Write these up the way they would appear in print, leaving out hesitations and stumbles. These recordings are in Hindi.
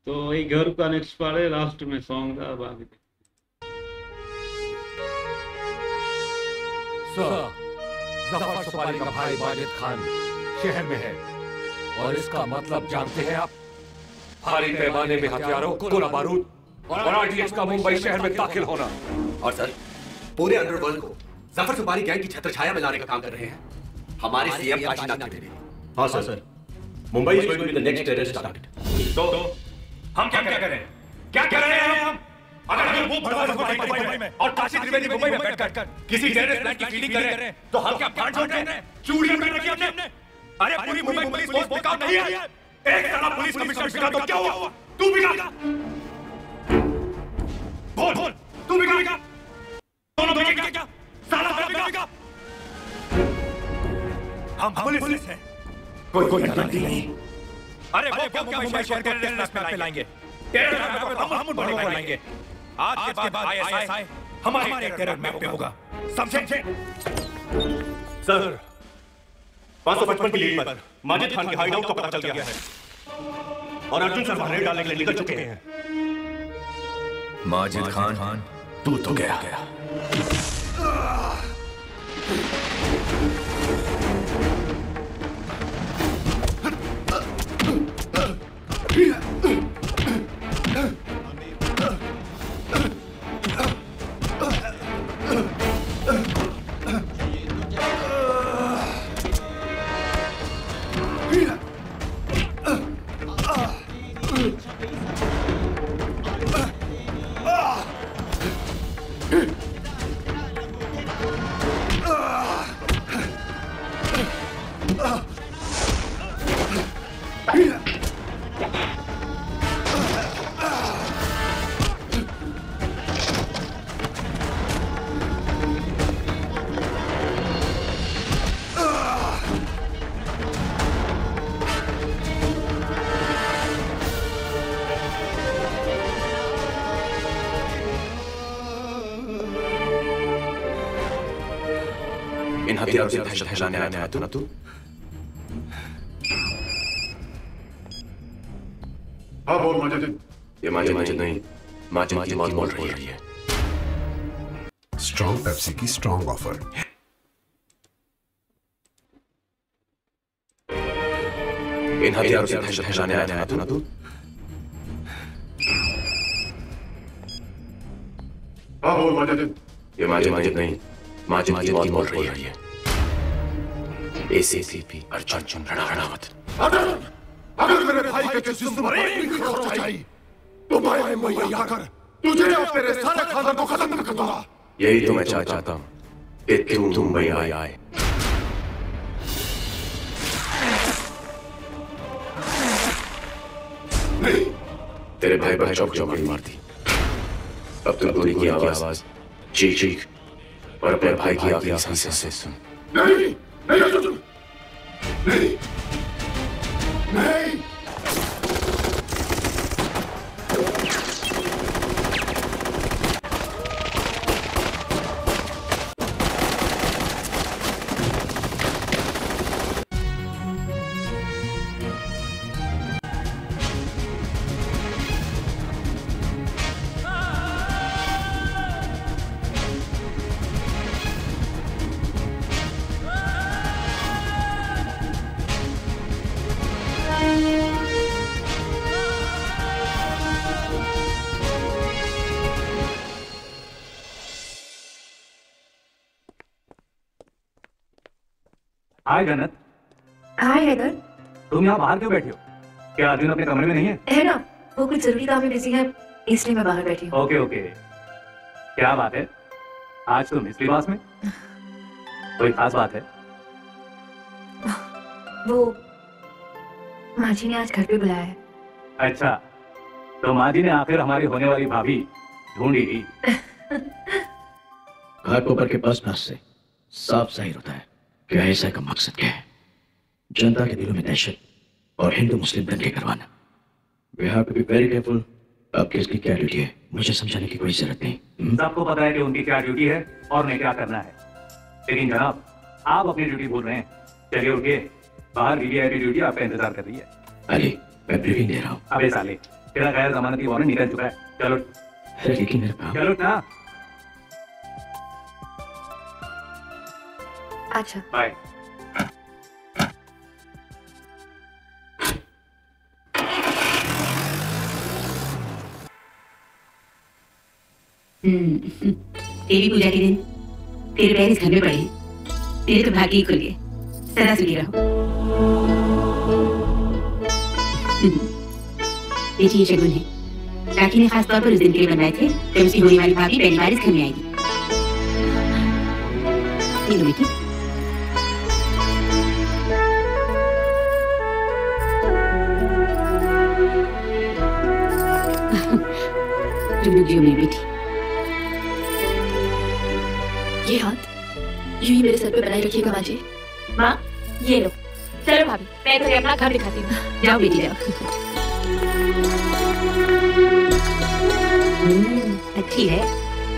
तो वही घर का नेक्स्ट पार्ट है, लास्ट में सॉन्ग था बाकी। जफर सुपारी का भाई माजिद खान शहर में है और इसका मतलब जानते हैं आप? भारी पैमाने में हथियारों, गोला बारूद और आरडीएक्स का मुंबई शहर में दाखिल होना। और सर, पूरे अंडरवर्ल्ड को जफर सुपारी गैंग की छत्रछाया में लाने का काम कर रहे हैं हमारे सीएम काशीनाथ त्रिवेदी। हाँ sir, Mumbai is going to be the next terrorist target. तो हम क्या करें? क्या कर रहे हैं हम? अगर हम वो मुंबई में और काशी त्रिवेदी मुंबई में बैठकर किसी टेररिस्ट प्लान की फीडिंग करें तो हम क्या फाड़ छोड़ रहे हैं? चूड़ियां पहन रखी हमने। अरे पूरी मुंबई पुलिस फोर्स बेकार नहीं है। एक साला पुलिस कमिश्नर बिका तो क्या हुआ? तू बिका। बोल तू बिका। दोनों बिके क्या? साला बिका। हम पुलिस हैं, कोई गारंटी नहीं। अरे वो क्या मुंबई शहर के टेररिस्ट पे लाएंगे? टेरर हम उन पर लाएंगे। आज के बाद आईएसआई हमारे टेरर मैप पे होगा, समझे? सर, 555 की लीड पर माजिद खान के हाइडआउट का पता चल गया है और अर्जुन शर्मा रेड डालने के लिए निकल चुके हैं। माजिद खान तू तो गया। हथियारों से दहशत फैलाने आया था ना तू? हाँ बोल माजिद। ये माजिद नहीं, माजिद की मौत बोल रही है। स्ट्रॉन्ग पेप्सी की स्ट्रॉन्ग ऑफर। इन हथियारों से दहशत फैलाने आया था ना तू? हाँ बोल माजिद। ये माजिद नहीं, माजिद की मौत बोल रही है। एसीपी अर्जुन रणरावत। अगर मेरे भाई के जिस्म पर एक भी खरोंच आई तो मैं मुहैया कर तुझे और तेरे सारे खानदान को खत्म कर दूंगा। यही तो मैं चाहता हूं कि तुम मुंबई आए। नहीं, तेरे भाई पर चौक मार दी। अब तो गोली की आवाज चीख और अपने भाई की आखिरी सांसें से सुन। नहीं, नहीं, नहीं, नहीं। हाय जन्नत। हाय हैदर। तुम यहाँ बाहर क्यों बैठी हो? क्या अर्जुन अपने कमरे में नहीं है? है ना, वो कुछ जरूरी काम में बिजी है, इसलिए मैं बाहर बैठी हूँ। ओके ओके, क्या बात है आज तुम मिस्ट्री बॉस में? कोई खास बात है? वो माँ जी ने आज घर पे बुलाया है। अच्छा, तो माँ जी ने आखिर हमारी होने वाली भाभी ढूंढी ली। घाटकोपर के पास से साफ जाहिर होता है कि ऐसा का मकसद क्या है। जनता के दिलों में दहशत और हिंदू मुस्लिम दंगे करवाना। We have to be very careful। अब किसकी क्या ड्यूटी है मुझे समझाने की कोई जरूरत नहीं। सबको पता है कि उनकी क्या ड्यूटी है और उन्हें क्या करना है, लेकिन जनाब आप अपनी ड्यूटी भूल रहे हैं। चलिए उठ के बाहर वीवीआईपी ड्यूटी आपका इंतजार कर रही है। अली, मैं ब्रीफिंग दे रहा हूँ। अबे साले, तेरा गैर जमानती वारंट निकल चुका है। चलो लेकिन मेरे पास चलो ना। अच्छा बाय। देवी पूजा के दिन तेरे पैर इस घर में पड़े हैं। तेरे तो भाग्य ही खुल गए। सदा सुखी रहो। बेटी ये शगुन है। राखी ने खास तौर पर उस दिन के लिए बनवाए थे जब उसकी होने वाली भाभी पहली बार इस घर में आएगी। ये लो बेटी। जुगनू जियो मेरी बेटी। ये हाथ यूं ही मेरे सर पे बनाए रखिएगा माँ जी। माँ ये लो। चलो भाभी मैं तुम्हें अपना घर दिखाती हूँ। जाओ बेटी जाओ। अच्छी है।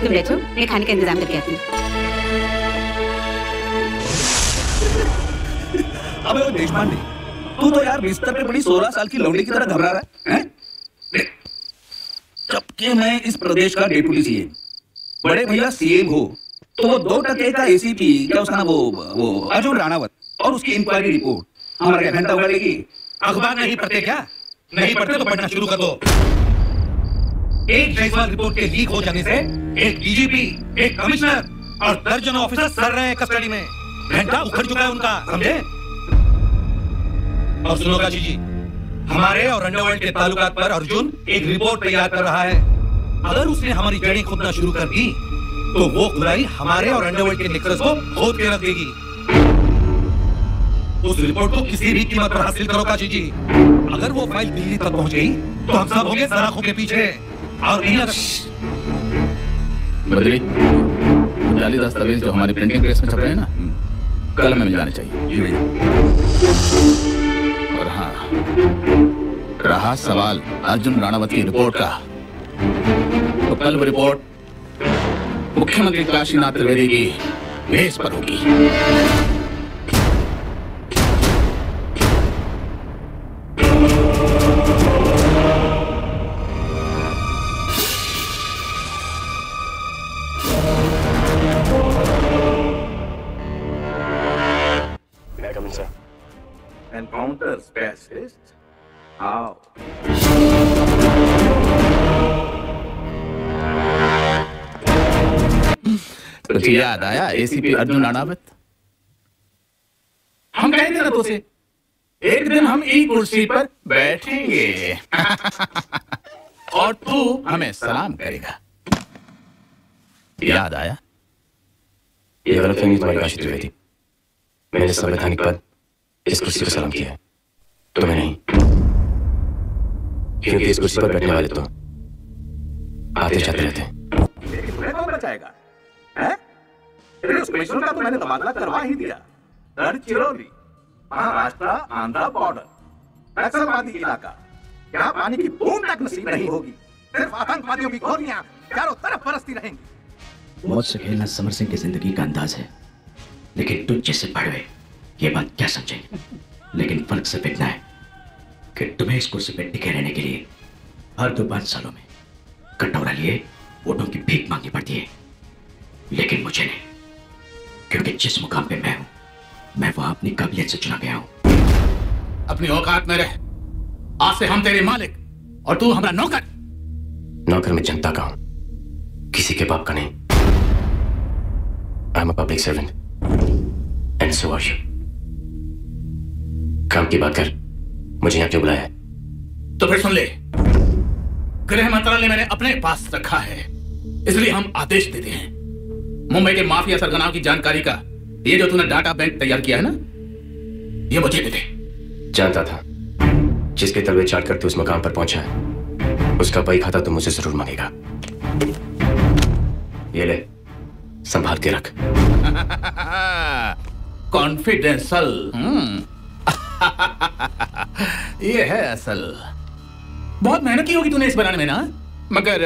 तुम बैठो मैं खाने का इंतजाम करके आती हूँ। अबे वो देशपांडे, तू तो यार बिस्तर पे बड़ी 16 साल की लौंडी की तरह घबरा रहा है? जबकि मैं इस प्रदेश का डेप्यूटी सीएम, बड़े भैया सीएम हो तो वो 2% का एसीपी क्या उसका नाम वो अर्जुन राणावत और उसकी इंक्वायरी रिपोर्ट हमारा क्या घंटा उगाड़ेगी? अखबार नहीं पढ़ते क्या? नहीं पढ़ते तो पढ़ना शुरू कर दो। एक जायसवाल रिपोर्ट के लीक हो जाने से एक डीजीपी, एक कमिश्नर और दर्जनों ऑफिसर सड़ रहे हैं कस्टडी में। घंटा उखड़ चुका है उनका, समझे? और सुनो काशी जी, हमारे और अंडरवर्ल्ड के ताल्लुकात पर अर्जुन एक रिपोर्ट तैयार कर रहा है। अगर उसने हमारी जड़ें खोदना शुरू कर दी तो वो खुदाई हमारे और अंडरवर्ल्ड के नेक्सस को खोद के रख देगी। उस रिपोर्ट को किसी भी कीमत पर हासिल करो काशी जी। अगर वो फाइल दिल्ली तक पहुंच गई तो हम सब होंगे सलाखों के पीछे। और बदली, जाली दस्तावेज जो हमारी प्रिंटिंग प्रेस में छप रहे हैं ना, कल हमें मिल जाने चाहिए। और हाँ, रहा सवाल अर्जुन राणावत की रिपोर्ट का, तो कल वो रिपोर्ट मुख्यमंत्री काशीनाथ त्रिवेदी की मेज पर होगी। Encounter specialist? How? तुझे याद आया एसीपी अर्जुन राणावत? हम कहे थे ना तुझसे, एक दिन हम एक कुर्सी पर बैठेंगे और तू हमें सलाम करेगा। याद आया? ये गलतफहमी तुम्हारी काशी त्रिवेदी। मैंने संवैधानिक पद इस कुर्सी पर सलाम किया है, तुम्हें नहीं। क्योंकि इस कुर्सी पर बैठने वाले तो आते जाते रहते हैं। लेकिन तुम्हें कौन बचाएगा? हैं? तेरे उस कमिश्नर का तो मैंने तबादला करवा ही दिया। गढ़चिरौली, महाराष्ट्र आंध्र बॉर्डर, नक्सलवादी इलाका। यहाँ पानी की बूंद तक नसीब नहीं होगी। सिर्फ आतंकवादियों की गोलियां चारों तरफ बरसती रहेंगी। मौत से खेलना समर सिंह की जिंदगी का अंदाज है, लेकिन तुझ जैसे बड़े ये बात क्या समझेंगे? लेकिन फर्क सिर्फ इतना है कि तुम्हें इस कुर्सी पे टिके रहने के लिए हर 2-5 सालों में कटोरा लिए वोटों की भीख मांगनी पड़ती है, लेकिन मुझे नहीं, क्योंकि जिस मुकाम पे मैं हूं, मैं वहां अपनी काबिलियत से चुना गया हूं। अपनी औकात में रह। आज से हम तेरे मालिक और तू हमारा नौकर। नौकर मैं जनता का हूं, किसी के बाप का नहीं। I am a public servant and so are you. काम की बात कर, मुझे यहाँ क्यों बुलाया है? तो फिर सुन ले, गृह मंत्रालय मैंने अपने पास रखा है, इसलिए हम आदेश देते हैं मुंबई के माफिया सरगनाओं की जानकारी का ये जो तूने डाटा बैंक तैयार किया है ना, ये मुझे दे दे। जानता था जिसके तलवे चाट कर तू उस मकाम पर पहुंचा है, उसका बही खाता तो मुझसे जरूर मांगेगा। ये ले, संभाल के रख। कॉन्फिडेंशियल। ये है असल। बहुत मेहनत की होगी तूने इस बनाने में ना, मगर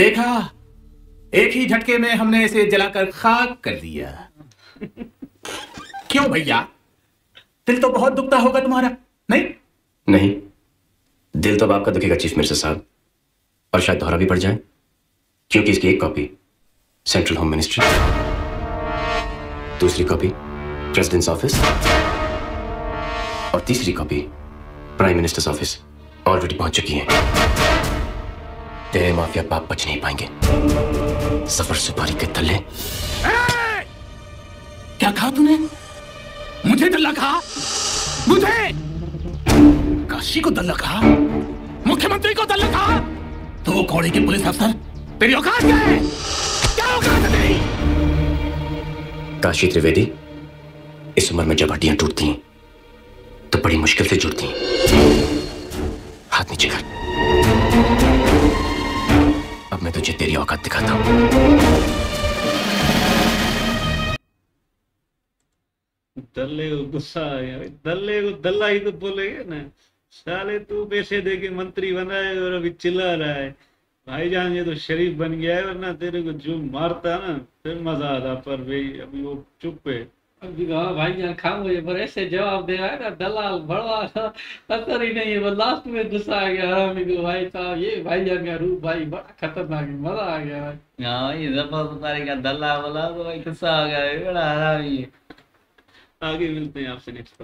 देखा, एक ही झटके में हमने इसे जलाकर खाक कर दिया। क्यों भैया, दिल तो बहुत दुखता होगा तुम्हारा, नहीं? नहीं, दिल तो अब आपका दुखेगा चीफ मिनिस्टर साहब, और शायद दोहरा भी पड़ जाए, क्योंकि इसकी एक कॉपी सेंट्रल होम मिनिस्ट्री, दूसरी कॉपी प्रेसिडेंट्स ऑफिस और तीसरी copy prime minister's office already पहुंच चुकी है। तेरे माफिया बाप बच नहीं पाएंगे। सफर सुपारी के तले। क्या कहा तूने? मुझे दल्ला कहा? मुझे? काशी को दल्ला कहा? मुख्यमंत्री को दल्ला कहा? तो वो कौड़ी की पुलिस अफसर तेरी औकात क्या है? क्या औकात है तेरी? काशी त्रिवेदी, इस उम्र में जब हड्डियां टूटती हैं तो बड़ी मुश्किल से जुड़ती हैं। हाथ नीचे कर। अब मैं तुझे तेरी औकात दिखाता हूं। दल्ले को गुस्सा आ गया। दल्ले को दल्ला ही तो बोलेगे ना। साले तू पैसे दे के मंत्री बना है और अभी चिल्ला रहा है भाईजान ये तो शरीफ बन गया है, वरना तेरे को जो मारता ना फिर मजा आता। पर भाई अभी वो चुप है। अभी कहा भाईजान खामोश, पर ऐसे जवाब दे रहा है ना दलाल बड़वा असर ही नहीं है। वो लास्ट में गुस्सा आ गया हरामी को। भाई साहब ये भाईजान का रूप भाई बड़ा खतरनाक है, मजा आ गया भाई। हाँ ये जबरदस्त का दल्ला बोला तो भाई गुस्सा आ गया, बड़ा हरामी है। आगे मिलते हैं आपसे नेक्स्ट।